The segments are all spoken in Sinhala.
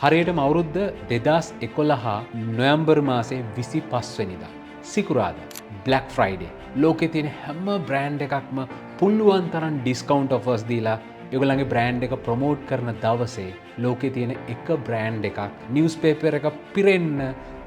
හරියටම අවුරුද්ද 2011 නොවැම්බර් මාසේ 25 වෙනිදා සිකුරාදා බ්ලැක් ෆ්‍රයිඩේ ලෝකේ තියෙන හැම බ්‍රෑන්ඩ් එකක්ම පුළුවන් තරම් ඩිස්කවුන්ට් ඔෆර්ස් දීලා ඒගොල්ලන්ගේ බ්‍රෑන්ඩ් එක ප්‍රොමෝට් කරන දවසේ ලෝකේ තියෙන එක බ්‍රෑන්ඩ් එකක් නිවුස් පේපර් එක පිරෙන්න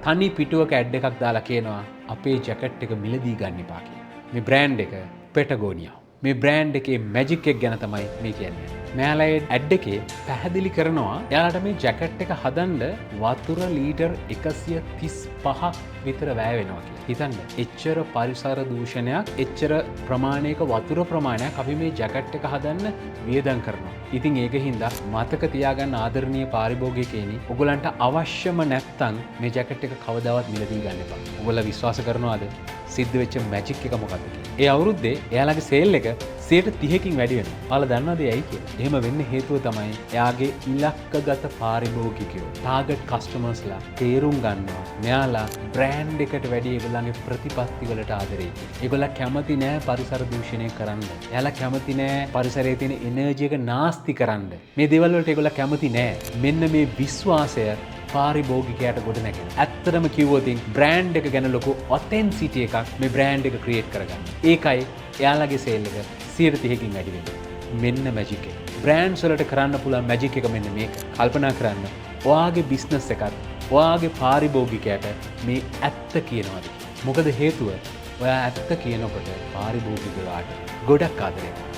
තනි පිටුවක ඇඩ් එකක් දාලා කියනවා අපේ ජැකට් එක මිලදී ගන්න එපා කියලා. මේ බ්‍රෑන්ඩ් එක පෙටගෝනියා. මේ බ්‍රෑන්ඩ් එකේ මැජික් එක ගැන තමයි මේ කියන්නේ. මෙයාලා ඇඩ් එකේ පැහැදිලි කරනවා එයාලට මේ ජැකට් එක හදන්න වතුර ලීටර් 135ක් විතර වැය වෙනවා කියලා. හිතන්න එච්චර පරිසර දූෂණයක් එච්චර ප්‍රමාණයක වතුර ප්‍රමාණයක් අපි මේ ජැකට් එක හදන්න වියදම් කරනවා. ඉතින් ඒක හින්දා මතක තියාගන්න ආදරණීය පාරිභෝගිකයනි ඔයගලන්ට අවශ්‍යම නැත්තම් මේ ජැකට් එක කවදාවත් මිලදී ගන්න එපා. ඔයගොල්ලෝ විශ්වාස කරනවද සිද්ධ වෙච්ච මැජික් එක මොකක්ද කියලා? ඒ අවුරුද්දේ එයාලගේ සේල් එක 30%කින් වැඩි වෙනවා. ඔයාලා දන්නවද ඇයි කියලා? එහෙම වෙන්න හේතුව තමයි එයාගේ ඉලක්කගත පාරිභෝගිකයෝ ටාගට් කස්ටමර්ස්ලා තේරුම් ගන්නවා. මෙයාලා බ්‍රෑන්ඩ් එකට වැඩි ඒගොල්ලන්ගේ ප්‍රතිපත්ති වලට ආදරේ. ඒගොල්ලෝ කැමති නෑ පරිසර දූෂණය කරන්න. එයාලා කැමති නෑ පරිසරයේ තියෙන එනර්ජි එක නාස්ති කරන්න. මේ දේවල් වලට ඒගොල්ලෝ කැමති නෑ. මෙන්න මේ විශ්වාසය පාරිභෝගිකයාට ගොඩ නැගෙන. ඇත්තටම කිව්වොත් බ්‍රෑන්ඩ් එක ගැන ලොකු ඔතෙන්සිටි එකක් මේ බ්‍රෑන්ඩ් එක ක්‍රියේට් කරගන්න. ඒකයි එයාලගේ සේල් එක 130%කින් වැඩි වෙන්නේ. මෙන්න මැජික් එක. බ්‍රෑන්ඩ්ස් වලට කරන්න පුළුවන් මැජික් එක මෙන්න මේක. කල්පනා කරන්න. ඔයාගේ බිස්නස් එකත් ඔයාගේ පාරිභෝගිකයාට මේ ඇත්ත කියනවාද? මොකද හේතුව ඔයා ඇත්ත කියනකොට පාරිභෝගිකයාට ගොඩක් ආදරේ.